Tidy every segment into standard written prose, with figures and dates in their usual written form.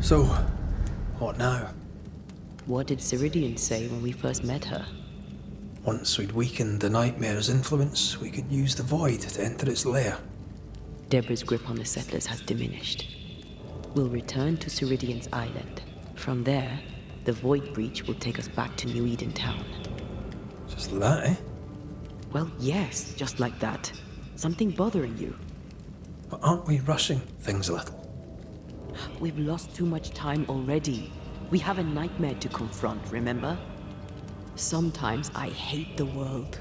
So, what now? What did Ceridian say when we first met her? Once we'd weakened the nightmare's influence, we could use the void to enter its lair. Deborah's grip on the settlers has diminished. We'll return to Ceridian's island. From there, the void breach will take us back to New Eden Town. Just that, eh? Well, yes, just like that. Something bothering you. But aren't we rushing things a little? We've lost too much time already. We have a nightmare to confront, remember? Sometimes I hate the world.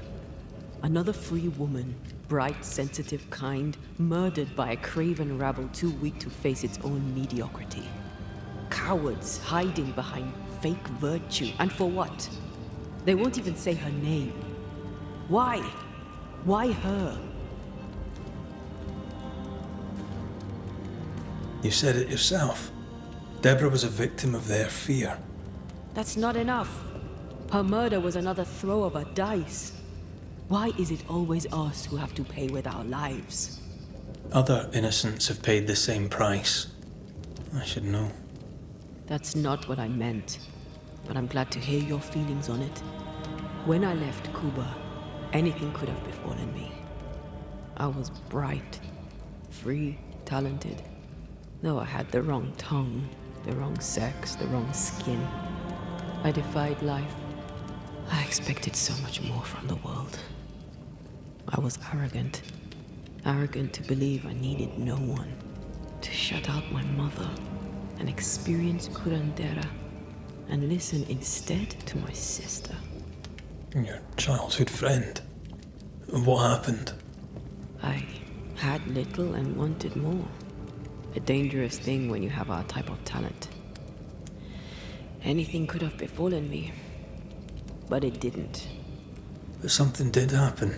Another free woman, bright, sensitive, kind, murdered by a craven rabble too weak to face its own mediocrity. Cowards hiding behind fake virtue. And for what? They won't even say her name. Why? Why her? You said it yourself. Deborah was a victim of their fear. That's not enough. Her murder was another throw of a dice. Why is it always us who have to pay with our lives? Other innocents have paid the same price. I should know. That's not what I meant, but I'm glad to hear your feelings on it. When I left Cuba, anything could have befallen me. I was bright, free, talented. Though I had the wrong tongue, the wrong sex, the wrong skin. I defied life. I expected so much more from the world. I was arrogant. Arrogant to believe I needed no one. To shut out my mother and experience curandera. And listen instead to my sister. Your childhood friend. What happened? I had little and wanted more. A dangerous thing when you have our type of talent. Anything could have befallen me, but it didn't. But something did happen.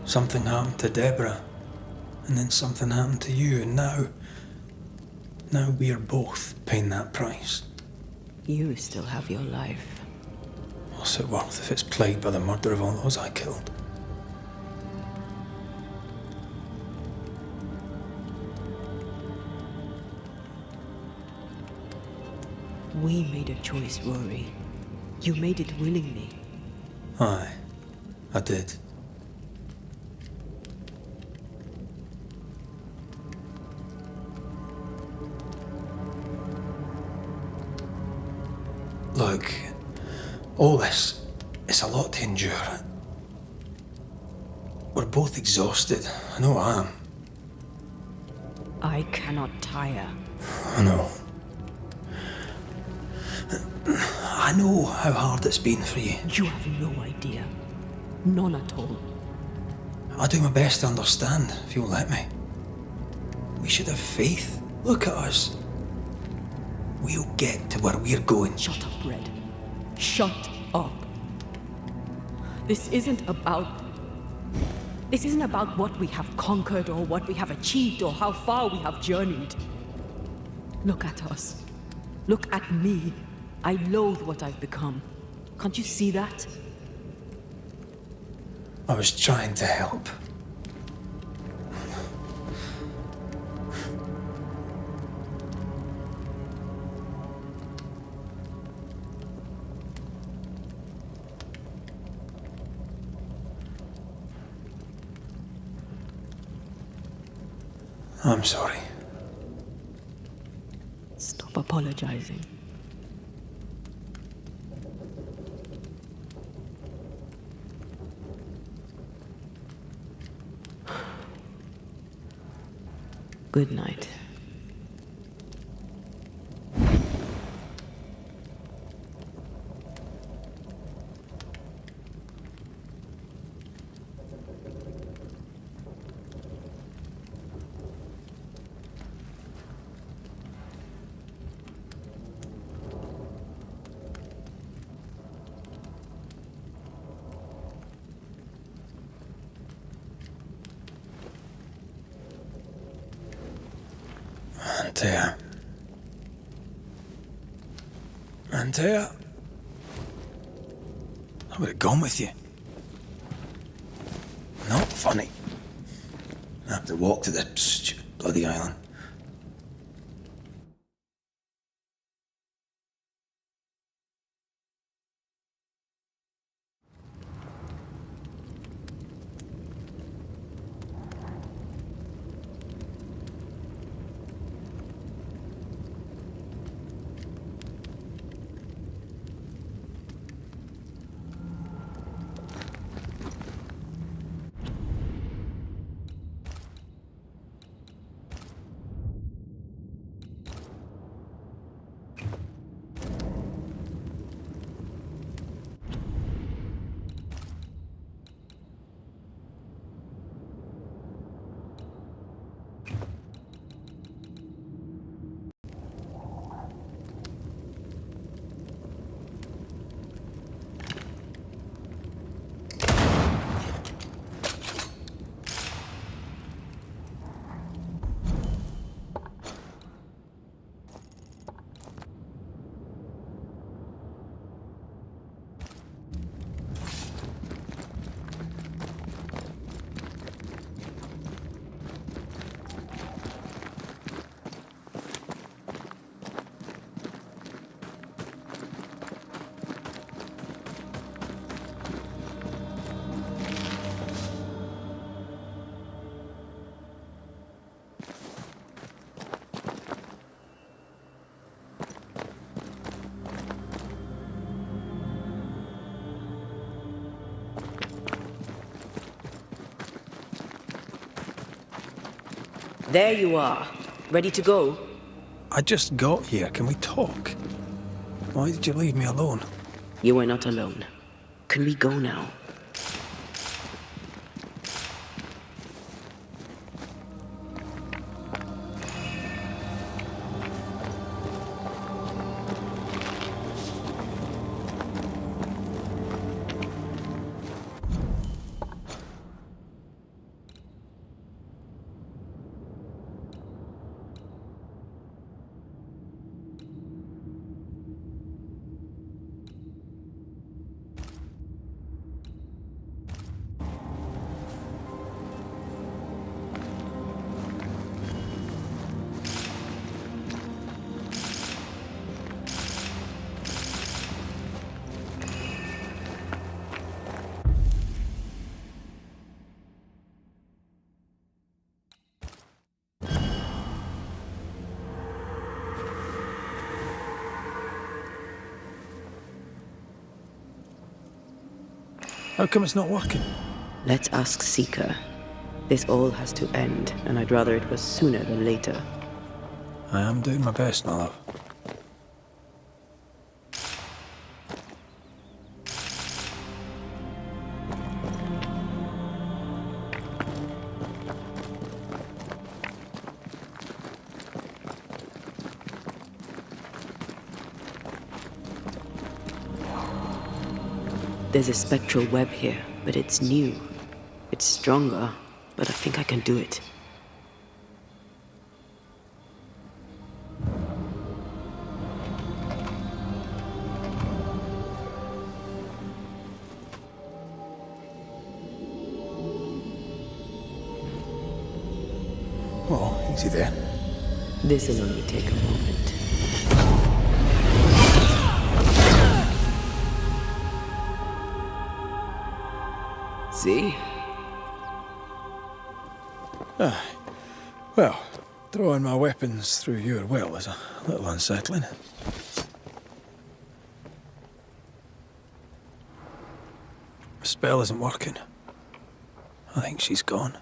Something happened to Deborah, and then something happened to you, and now we are both paying that price. You still have your life. What's it worth if it's plagued by the murder of all those I killed? We made a choice, Rory. You made it willingly. Aye, I did. Look, all this, it's a lot to endure. We're both exhausted. I know I am. I cannot tire. I know. I know how hard it's been for you. You have no idea. None at all. I'll do my best to understand, if you'll let me. We should have faith. Look at us. We'll get to where we're going. Shut up, Red. Shut up. This isn't about what we have conquered or what we have achieved or how far we have journeyed. Look at us. Look at me. I loathe what I've become. Can't you see that? I was trying to help. I'm sorry. Stop apologizing. Good night. Antea. I would have gone with you. Not funny. I have to walk to the stupid bloody island. There you are. Ready to go? I just got here. Can we talk? Why did you leave me alone? You are not alone. Can we go now? How come it's not working? Let's ask Seeker. This all has to end, and I'd rather it was sooner than later. I am doing my best, my love. There's a spectral web here, but it's new. It's stronger, but I think I can do it. Oh, easy there. This'll only take a moment. See? Well, throwing my weapons through your will is a little unsettling. The spell isn't working. I think she's gone.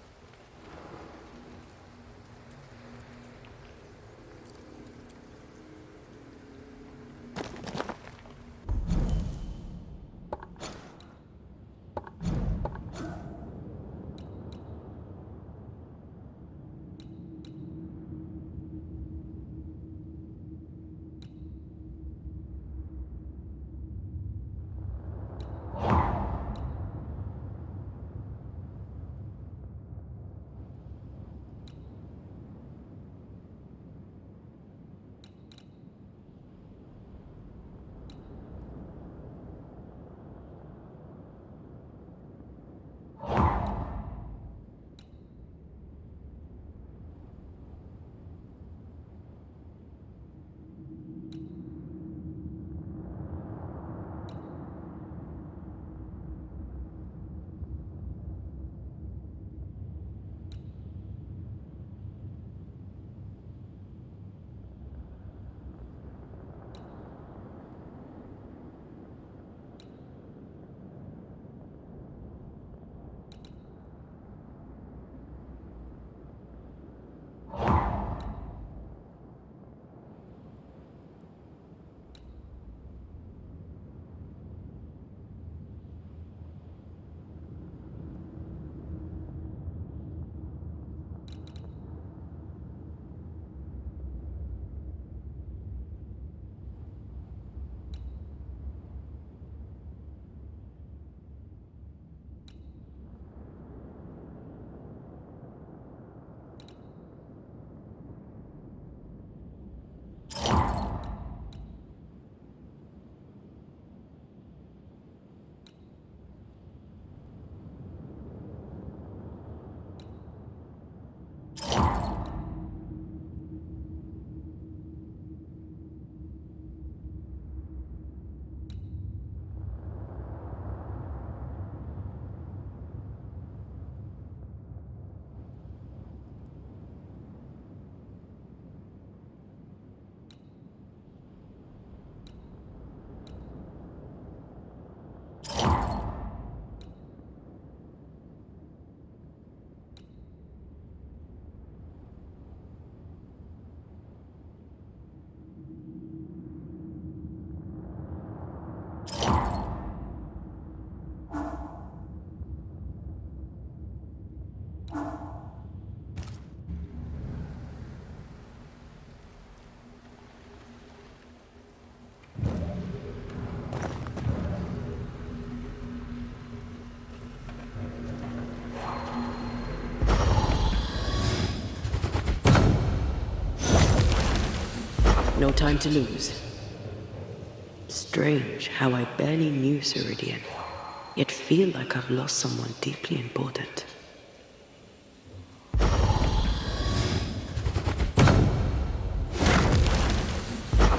No time to lose. Strange how I barely knew Ceridian, yet feel like I've lost someone deeply important.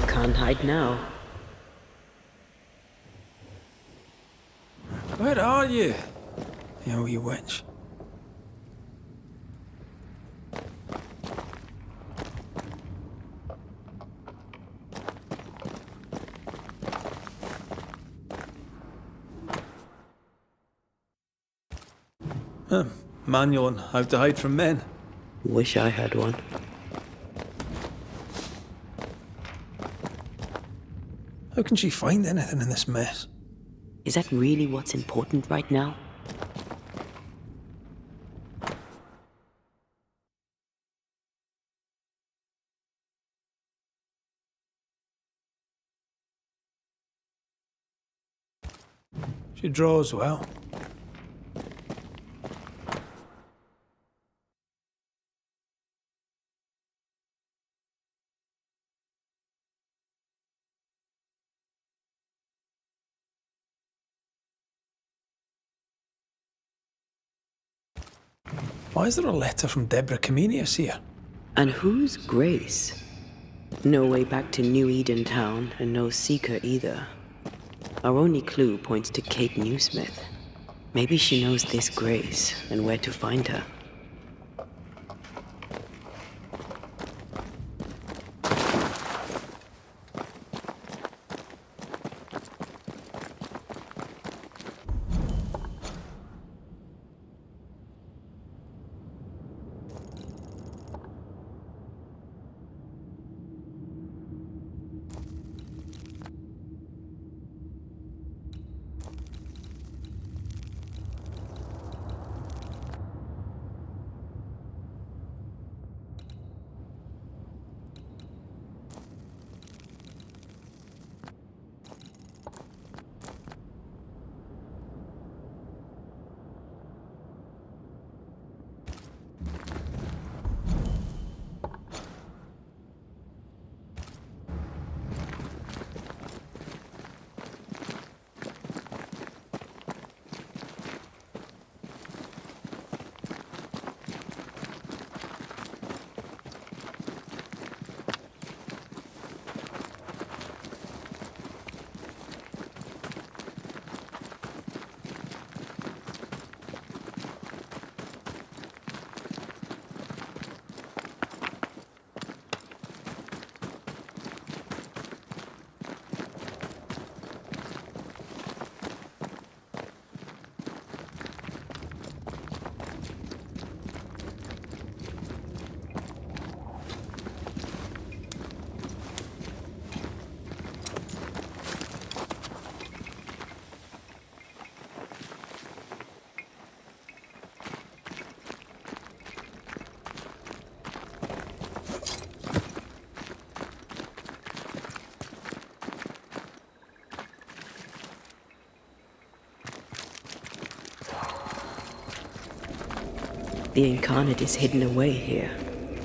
Can't hide now. Where are you? You wee witch. Manual on how to hide from men. Wish I had one. How can she find anything in this mess? Is that really what's important right now? She draws well. Why is there a letter from Deborah Comenius here? And who's Grace? No way back to New Eden Town, and no Seeker either. Our only clue points to Kate Newsmith. Maybe she knows this Grace and where to find her. The incarnate is hidden away here.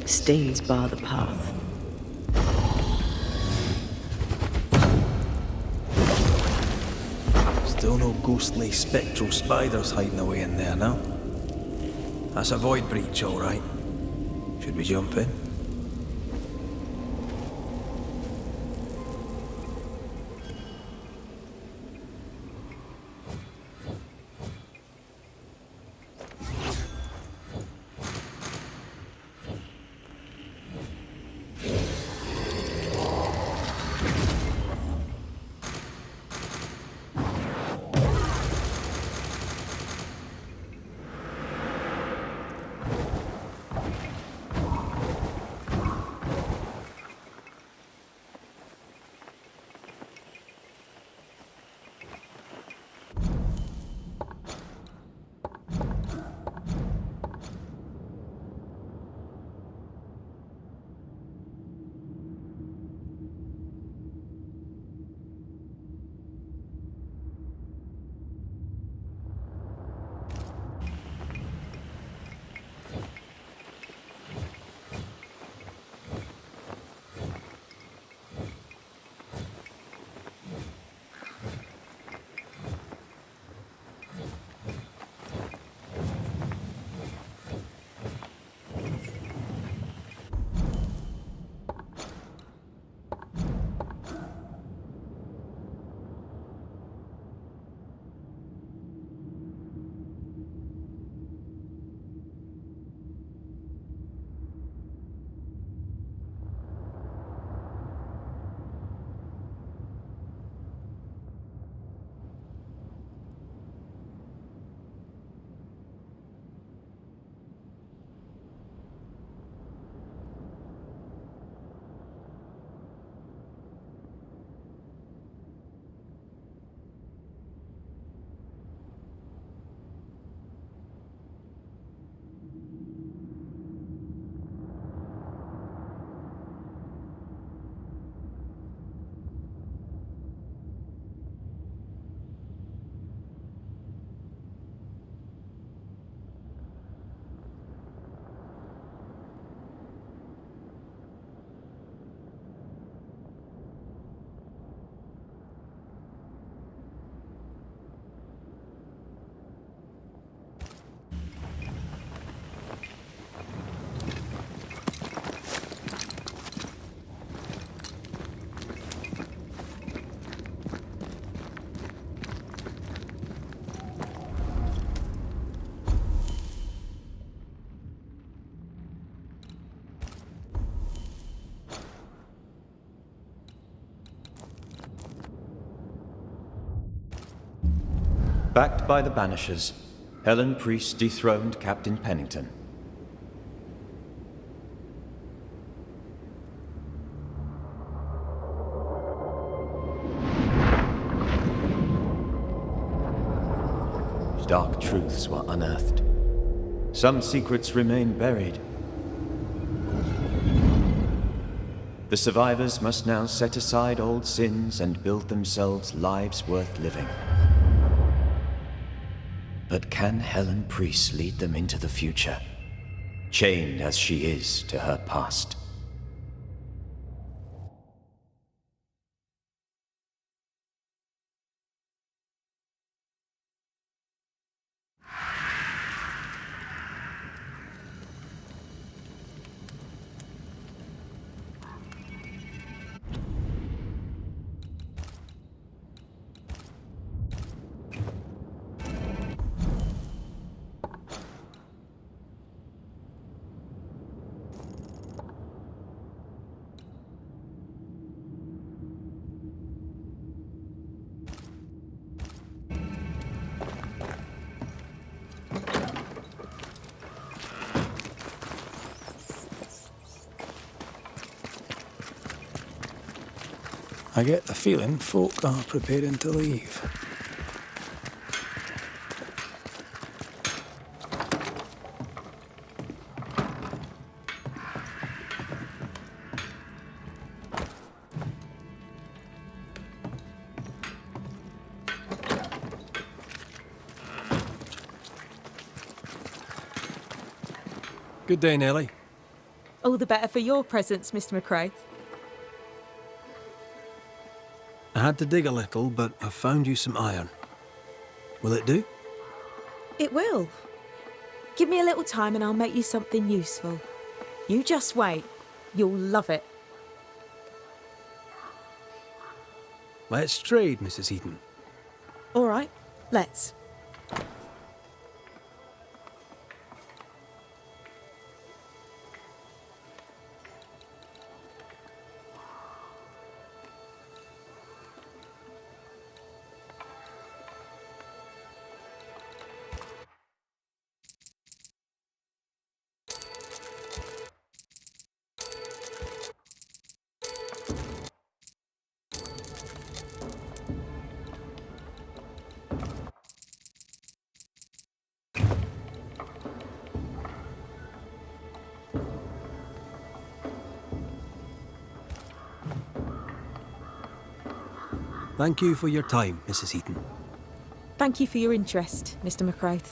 Stains bar the path. Still no ghostly, spectral spiders hiding away in there now. That's a void breach, all right. Should we jump in? Backed by the Banishers, Helen Priest dethroned Captain Pennington. Dark truths were unearthed. Some secrets remain buried. The survivors must now set aside old sins and build themselves lives worth living. But can Helen Priest lead them into the future, chained as she is to her past? I get the feeling folk are preparing to leave. Good day, Nellie. All the better for your presence, Mr. McRae. I had to dig a little, but I've found you some iron. Will it do? It will. Give me a little time and I'll make you something useful. You just wait. You'll love it. Let's trade, Mrs. Eden. All right, let's. Thank you for your time, Mrs. Eden. Thank you for your interest, Mr. McRae.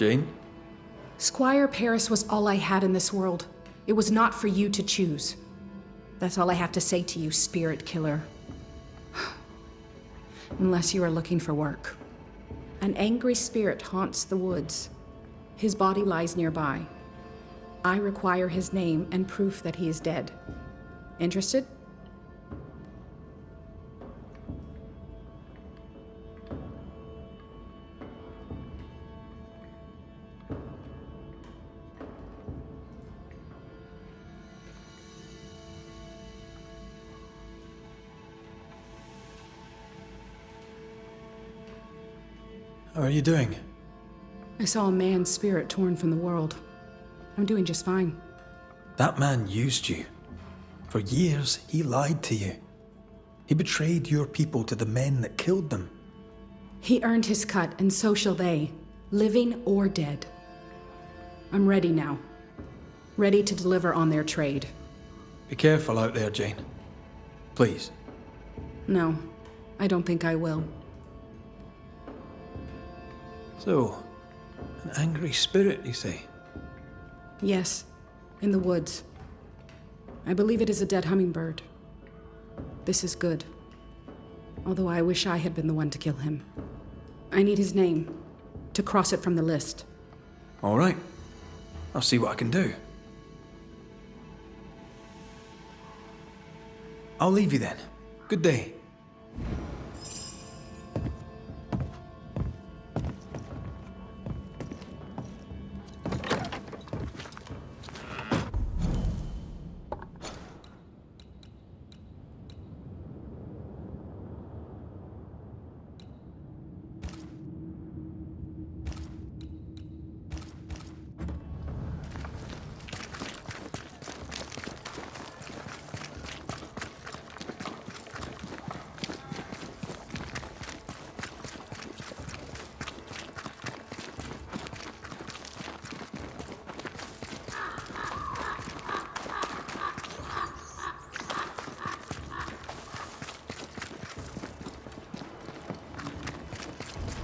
Jane? Squire Paris was all I had in this world. It was not for you to choose. That's all I have to say to you, spirit killer. Unless you are looking for work. An angry spirit haunts the woods. His body lies nearby. I require his name and proof that he is dead. Interested? How are you doing? I saw a man's spirit torn from the world. I'm doing just fine. That man used you. For years, he lied to you. He betrayed your people to the men that killed them. He earned his cut, and so shall they, living or dead. I'm ready now. Ready to deliver on their trade. Be careful out there, Jane. Please. No, I don't think I will. So, An angry spirit, you say? Yes, in the woods. I believe it is a dead hummingbird. This is good. Although I wish I had been the one to kill him. I need his name, to cross it from the list. All right. I'll see what I can do. I'll leave you then. Good day.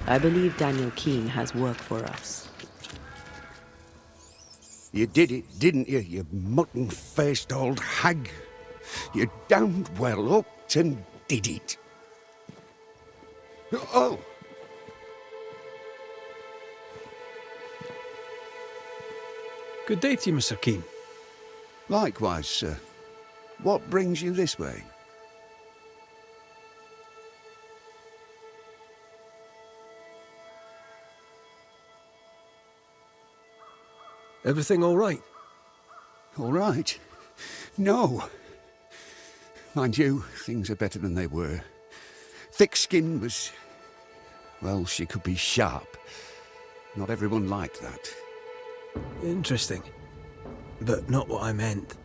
I believe Daniel Keene has work for us. You did it, didn't you, you mutton-faced old hag? You damned well up and did it. Oh! Good day to you, Mr. Keene. Likewise, sir. What brings you this way? Everything all right? All right. No. Mind you, things are better than they were. Thick skin was... well, she could be sharp. Not everyone liked that. Interesting. But not what I meant.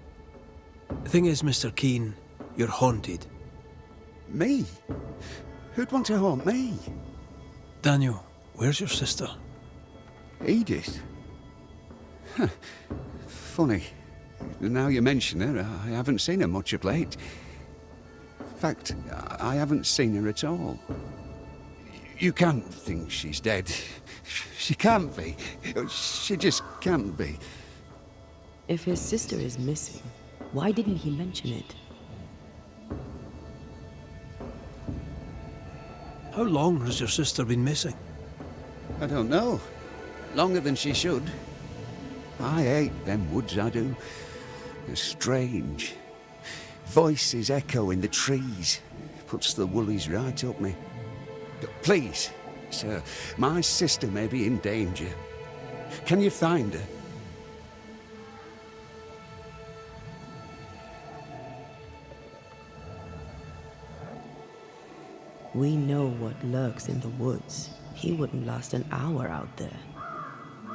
The thing is, Mr. Keene, you're haunted. Me? Who'd want to haunt me? Daniel, where's your sister? Edith? Huh. Funny. Now you mention her, I haven't seen her much of late. In fact, I haven't seen her at all. You can't think she's dead. She can't be. She just can't be. If his sister is missing, why didn't he mention it? How long has your sister been missing? I don't know. Longer than she should. I hate them woods, I do. They're strange. Voices echo in the trees. Puts the woolies right up me. Please, sir, my sister may be in danger. Can you find her? We know what lurks in the woods. He wouldn't last an hour out there.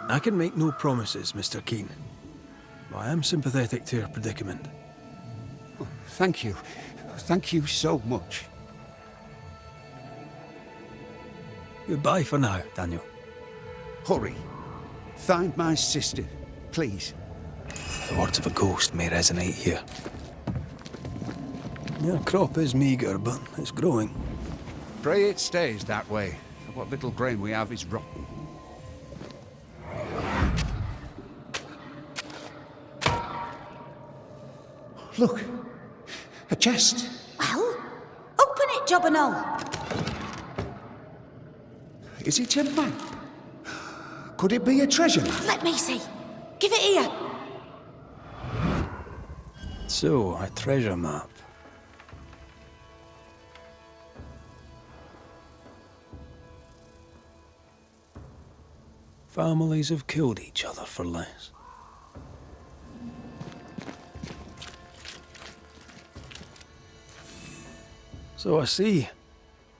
I can make no promises, Mr. Keene. But I am sympathetic to your predicament. Oh, thank you. Thank you so much. Goodbye for now, Daniel. Hurry. Find my sister, please. The words of a ghost may resonate here. Your crop is meagre, but it's growing. Pray it stays that way. What little grain we have is rotten. Look, a chest. Well, open it, Jobberknoll. Is it a map? Could it be a treasure map? Let me see. Give it here. So, a treasure map. Families have killed each other for less. So I see.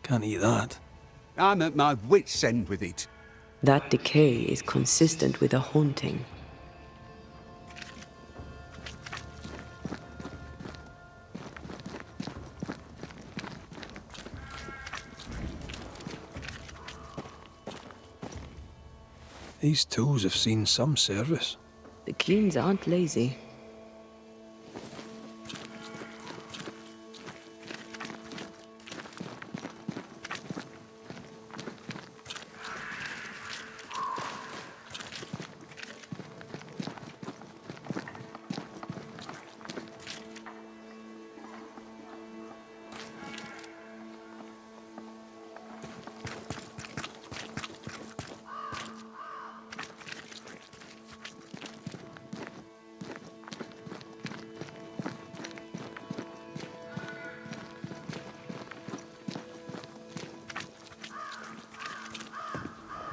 Can't eat that. I'm at my wit's end with it. That decay is consistent with a haunting. These tools have seen some service. The Keenes aren't lazy.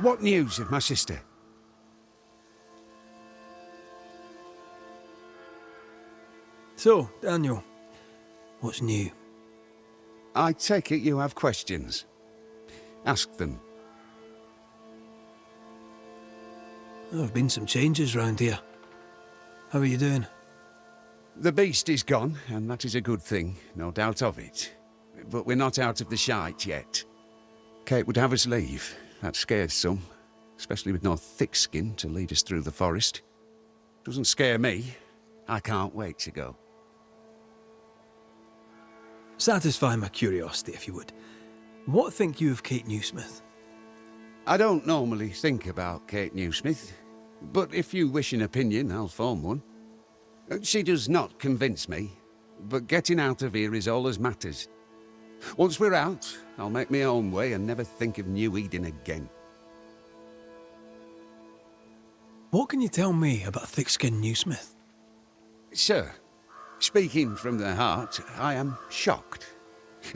What news of my sister? So, Daniel, what's new? I take it you have questions. Ask them. There have been some changes round here. How are you doing? The beast is gone, and that is a good thing, no doubt of it. But we're not out of the shite yet. Kate would have us leave. That scares some, especially with no thick skin to lead us through the forest. Doesn't scare me. I can't wait to go. Satisfy my curiosity, if you would. What think you of Kate Newsmith? I don't normally think about Kate Newsmith, but if you wish an opinion, I'll form one. She does not convince me, but getting out of here is all that matters. Once we're out, I'll make my own way and never think of New Eden again. What can you tell me about thick-skinned Newsmith? Sir, speaking from the heart, I am shocked.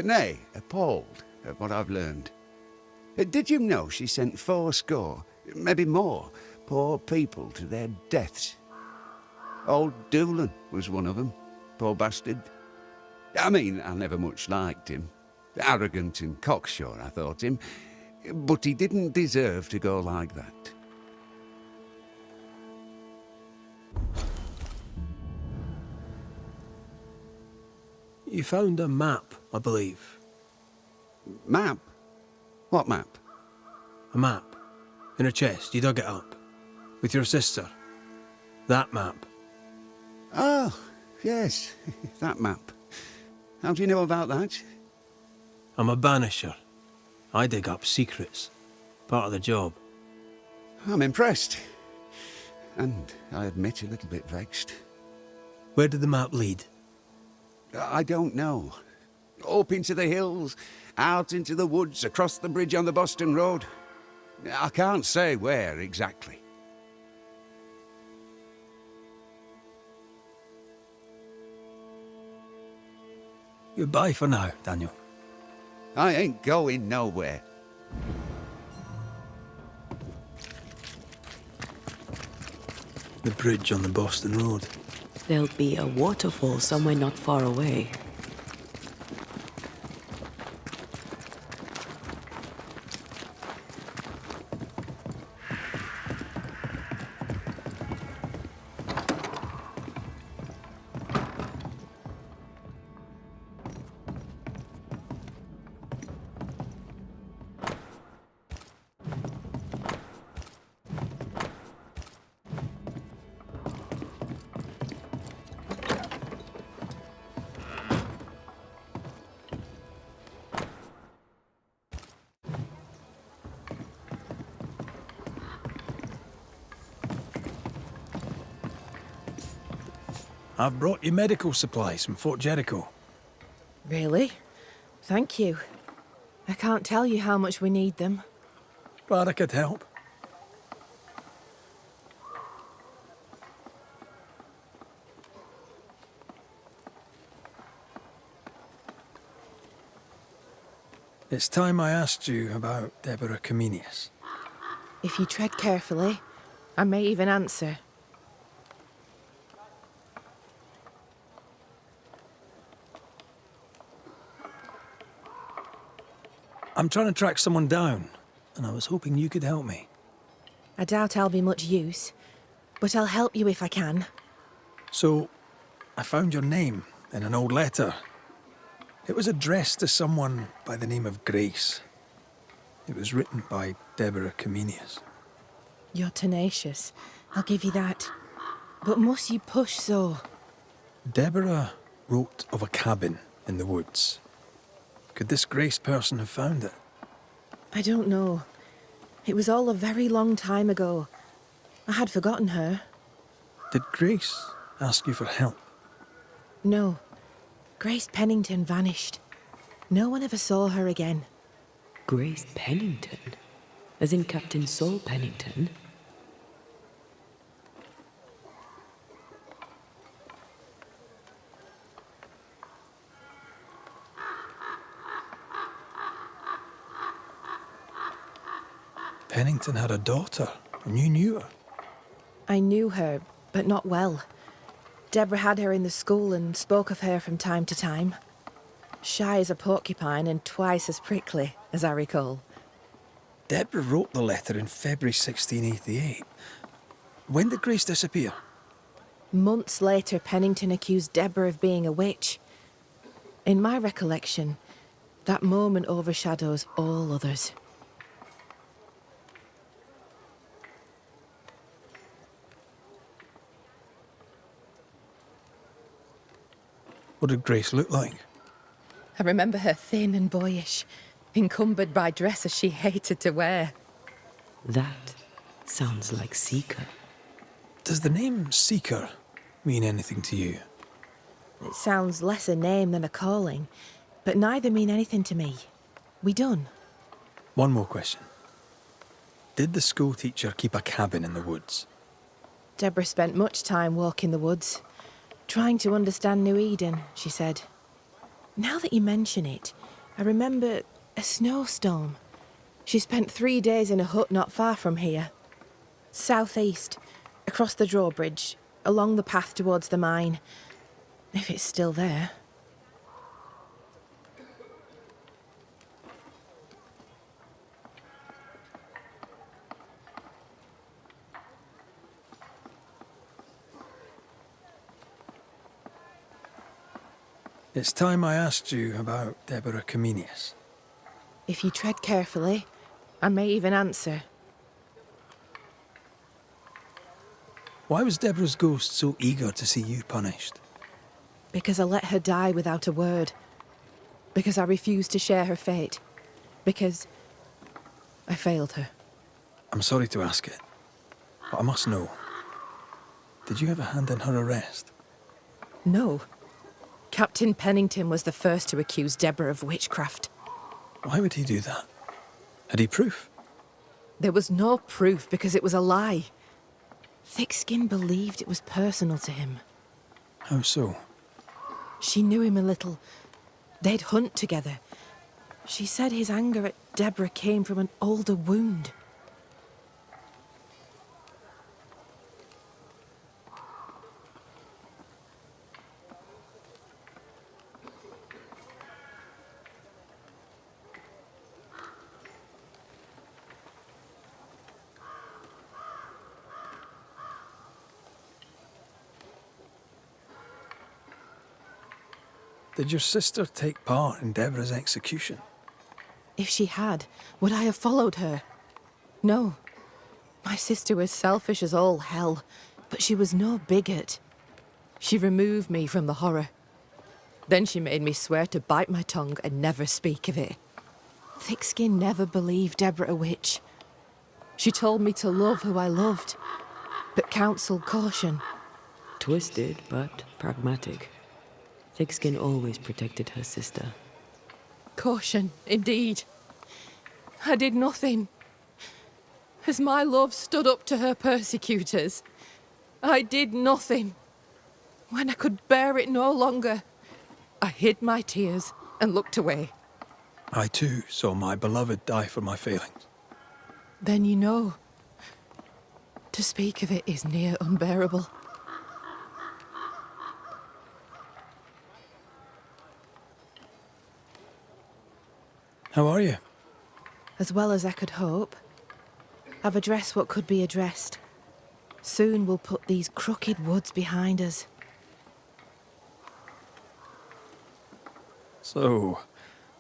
Nay, appalled at what I've learned. Did you know she sent 80, maybe more, poor people to their deaths? Old Doolan was one of them, poor bastard. I mean, I never much liked him. Arrogant and cocksure, I thought him. But he didn't deserve to go like that. You found a map, I believe. Map? What map? A map. In her chest, you dug it up. With your sister. That map. Oh, yes, that map. How do you know about that? I'm a banisher. I dig up secrets. Part of the job. I'm impressed. And I admit a little bit vexed. Where did the map lead? I don't know. Up into the hills, out into the woods, across the bridge on the Boston Road. I can't say where exactly. Goodbye for now, Daniel. I ain't going nowhere. The bridge on the Boston Road. There'll be a waterfall somewhere not far away. I've brought you medical supplies from Fort Jericho. Really? Thank you. I can't tell you how much we need them. Glad I could help. It's time I asked you about Deborah Comenius. If you tread carefully, I may even answer. I'm trying to track someone down, and I was hoping you could help me. I doubt I'll be much use, but I'll help you if I can. So, I found your name in an old letter. It was addressed to someone by the name of Grace. It was written by Deborah Comenius. You're tenacious, I'll give you that. But must you push so? Deborah wrote of a cabin in the woods. Could this Grace person have found it? I don't know. It was all a very long time ago. I had forgotten her. Did Grace ask you for help? No. Grace Pennington vanished. No one ever saw her again. Grace Pennington? As in Captain Saul Pennington? Pennington had a daughter, and you knew her. I knew her, but not well. Deborah had her in the school and spoke of her from time to time. Shy as a porcupine and twice as prickly, as I recall. Deborah wrote the letter in February 1688. When did Grace disappear? Months later, Pennington accused Deborah of being a witch. In my recollection, that moment overshadows all others. What did Grace look like? I remember her thin and boyish, encumbered by dresses she hated to wear. That sounds like Seeker. Does the name Seeker mean anything to you? It sounds less a name than a calling, but neither mean anything to me. We done? One more question. Did the school teacher keep a cabin in the woods? Deborah spent much time walking the woods, trying to understand New Eden, she said. Now that you mention it, I remember a snowstorm. She spent 3 days in a hut not far from here. Southeast, across the drawbridge, along the path towards the mine. If it's still there. It's time I asked you about Deborah Comenius. If you tread carefully, I may even answer. Why was Deborah's ghost so eager to see you punished? Because I let her die without a word. Because I refused to share her fate. Because I failed her. I'm sorry to ask it, but I must know. Did you have a hand in her arrest? No. Captain Pennington was the first to accuse Deborah of witchcraft. Why would he do that? Had he proof? There was no proof because it was a lie. Thickskin believed it was personal to him. How so? She knew him a little. They'd hunt together. She said his anger at Deborah came from an older wound. Did your sister take part in Deborah's execution? If she had, would I have followed her? No. My sister was selfish as all hell, but she was no bigot. She removed me from the horror. Then she made me swear to bite my tongue and never speak of it. Thickskin never believed Deborah a witch. She told me to love who I loved, but counselled caution. Twisted, but pragmatic. Thickskin always protected her sister. Caution, indeed. I did nothing. As my love stood up to her persecutors, I did nothing. When I could bear it no longer, I hid my tears and looked away. I too saw my beloved die for my failings. Then you know. To speak of it is near unbearable. How are you? As well as I could hope. I've addressed what could be addressed. Soon we'll put these crooked woods behind us. So,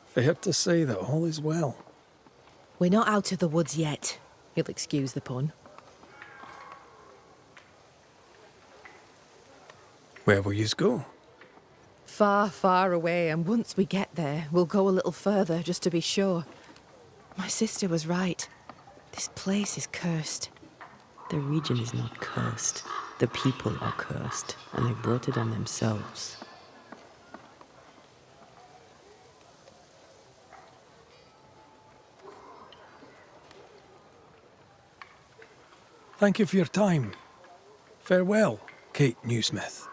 fair to say that all is well. We're not out of the woods yet. You'll excuse the pun. Where will yous go? Far, far away, and once we get there, we'll go a little further just to be sure. My sister was right. This place is cursed. The region is not cursed. The people are cursed, and they brought it on themselves. Thank you for your time. Farewell, Kate Newsmith.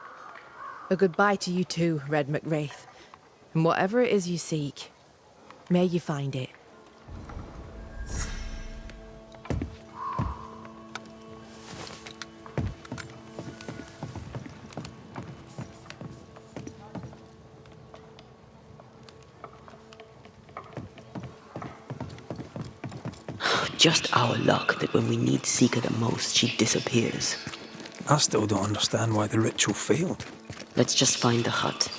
A goodbye to you too, Red McWraith. And whatever it is you seek, may you find it. Just our luck that when we need Seeker the most, she disappears. I still don't understand why the ritual failed. Let's just find the hut.